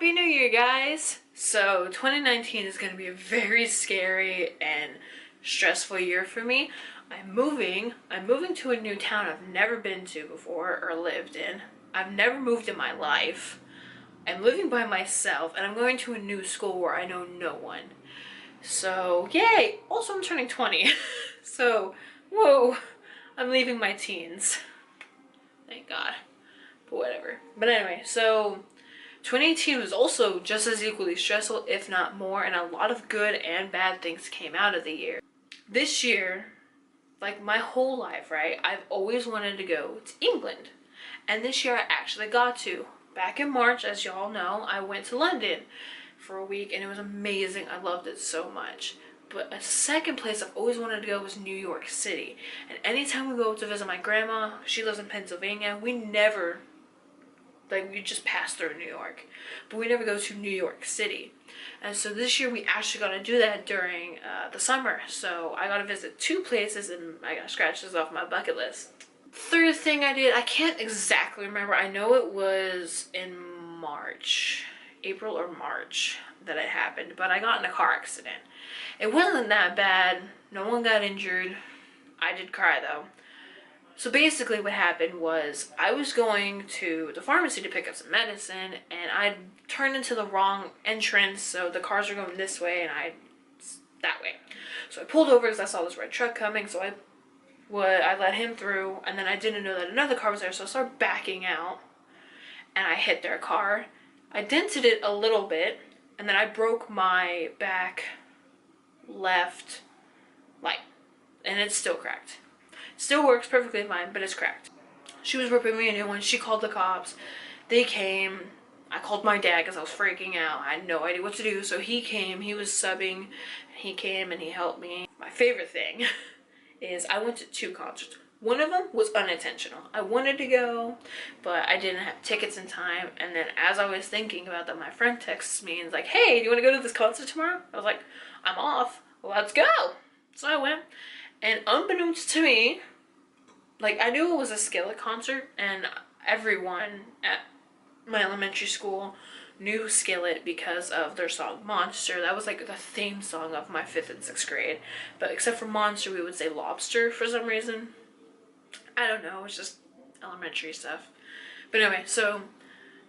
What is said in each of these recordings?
Happy New Year, guys! So 2019 is going to be a very scary and stressful year for me. I'm moving to a new town I've never been to before or lived in. I've never moved in my life. I'm living by myself and I'm going to a new school where I know no one. So yay! Also, I'm turning 20. So, whoa, I'm leaving my teens. Thank God. But whatever. But anyway, so 2018 was also just as equally stressful, if not more, and a lot of good and bad things came out of the year. This year, like my whole life, right, I've always wanted to go to England. And this year I actually got to. Back in March, as y'all know, I went to London for a week and it was amazing. I loved it so much. But a second place I've always wanted to go was New York City. And anytime we go to visit my grandma, she lives in Pennsylvania, we just pass through New York, but we never go to New York City. And so this year we actually got to do that during the summer. So I got to visit two places and I got to scratch this off my bucket list. Third thing I did, I can't exactly remember. I know it was in March, April or March that it happened, but I got in a car accident. It wasn't that bad. No one got injured. I did cry though. So basically what happened was I was going to the pharmacy to pick up some medicine and I turned into the wrong entrance, so the cars were going this way and that way. So I pulled over because I saw this red truck coming, so I let him through, and then I didn't know that another car was there, so I started backing out and I hit their car. I dented it a little bit and then I broke my back left light and it's still cracked. Still works perfectly fine, but it's cracked. She was ripping me a new one. She called the cops. They came. I called my dad because I was freaking out. I had no idea what to do, so he came. He was subbing. He came and he helped me. My favorite thing is I went to two concerts. One of them was unintentional. I wanted to go, but I didn't have tickets in time. And then as I was thinking about that, my friend texts me and is like, hey, do you want to go to this concert tomorrow? I was like, I'm off. Let's go. So I went. And unbeknownst to me, like, I knew it was a Skillet concert, and everyone at my elementary school knew Skillet because of their song Monster. That was like the theme song of my 5th and 6th grade. But except for Monster, we would say Lobster for some reason. I don't know, it's just elementary stuff. But anyway, so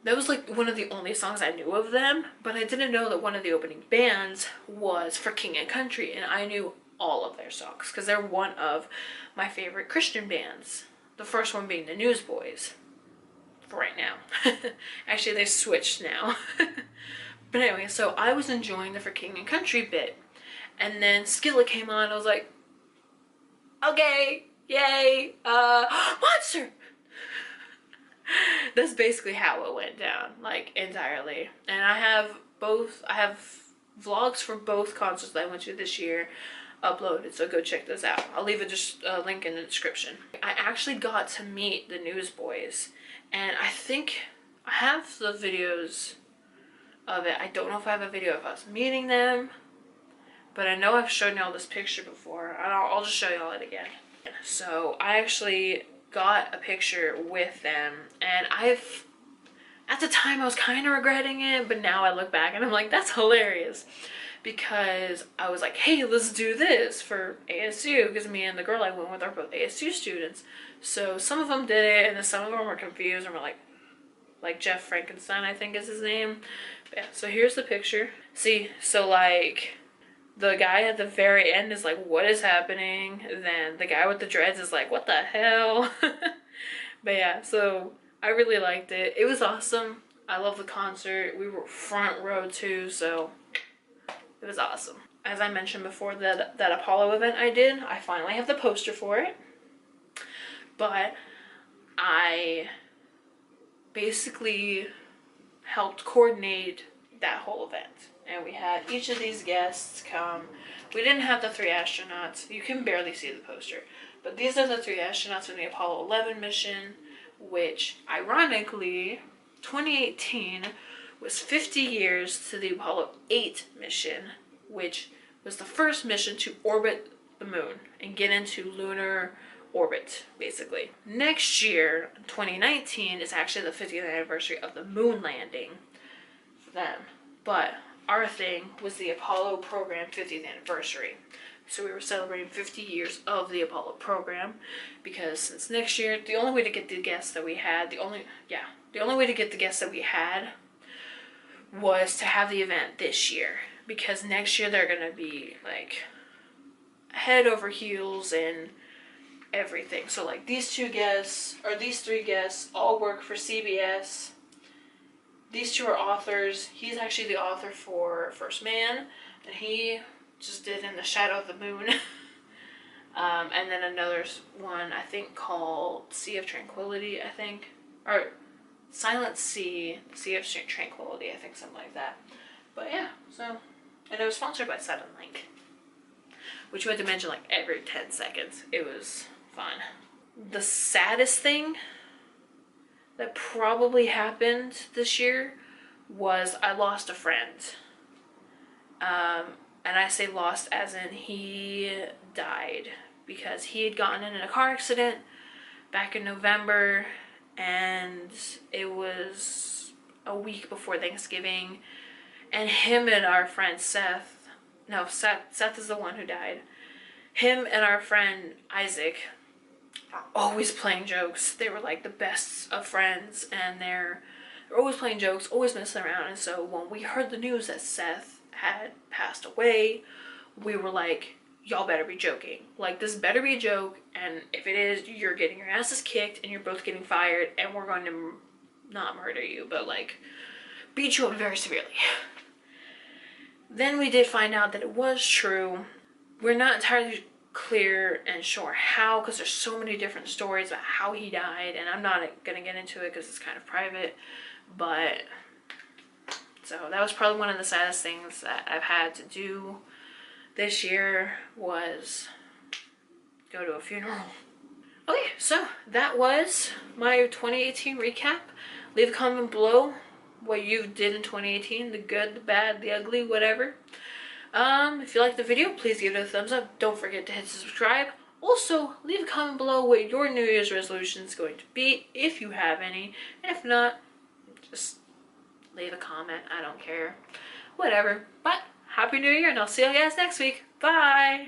that was like one of the only songs I knew of them, but I didn't know that one of the opening bands was For King and Country, and I knew all of their songs because they're one of my favorite Christian bands. The first one being the Newsboys for right now. Actually, they switched now. But anyway, so I was enjoying the For King and Country bit, and then Skillet came on. I was like, okay, yay, Monster. That's basically how it went down, like, entirely. And I have vlogs for both concerts that I went to this year uploaded, so go check those out. I'll leave a link in the description. I actually got to meet the Newsboys, and I think I have the videos of it. I don't know if I have a video of us meeting them, but I know I've shown y'all this picture before, and I'll just show y'all it again. So I actually got a picture with them, and at the time I was kind of regretting it, but now I look back and I'm like, that's hilarious. Because I was like, hey, let's do this for ASU, because me and the girl I went with are both ASU students. So some of them did it, and then some of them were confused and were like Jeff Frankenstein, I think is his name. But yeah, so here's the picture. See, so like the guy at the very end is like, what is happening? Then the guy with the dreads is like, what the hell? But yeah, so I really liked it. It was awesome. I love the concert. We were front row too, so it was awesome. As I mentioned before, that Apollo event I did, I finally have the poster for it. But I basically helped coordinate that whole event. And we had each of these guests come. We didn't have the 3 astronauts. You can barely see the poster. But these are the 3 astronauts in the Apollo 11 mission, which, ironically, 2018 was 50 years to the Apollo 8 mission, which was the first mission to orbit the moon and get into lunar orbit, basically. Next year, 2019, is actually the 50th anniversary of the moon landing them. But our thing was the Apollo program 50th anniversary. So we were celebrating 50 years of the Apollo program, because since next year, the only way to get the guests that we had, the only way to get the guests that we had was to have the event this year, because next year they're gonna be like head over heels and everything. So like these three guests all work for CBS. These two are authors. He's actually the author for First Man, and he just did In the Shadow of the Moon. And then another one, I think, called Sea of Tranquility, I think. Or Silent Sea, Sea of Tranquility, I think, something like that. But yeah, so. And it was sponsored by Sudden Link, which you had to mention like every 10 seconds. It was fun. The saddest thing that probably happened this year was I lost a friend. And I say lost as in he died, because he had gotten in a car accident back in November, and it was a week before Thanksgiving, and him and our friend Seth is the one who died. Him and our friend Isaac are always playing jokes. They were like the best of friends, and they're always playing jokes, always messing around. And so when we heard the news that Seth had passed away, we were like, y'all better be joking. Like, this better be a joke, and if it is, you're getting your asses kicked, and you're both getting fired, and we're going to not murder you, but like beat you up very severely. Then we did find out that it was true. We're not entirely clear and sure how, because there's so many different stories about how he died, and I'm not going to get into it because it's kind of private. But so that was probably one of the saddest things that I've had to do this year, was go to a funeral. Okay, so that was my 2018 recap. Leave a comment below what you did in 2018, the good, the bad, the ugly, whatever. If you liked the video, please give it a thumbs up. Don't forget to hit subscribe. Also, leave a comment below what your New Year's resolution is going to be, if you have any. And if not, just leave a comment. I don't care. Whatever. But Happy New Year, and I'll see you guys next week. Bye!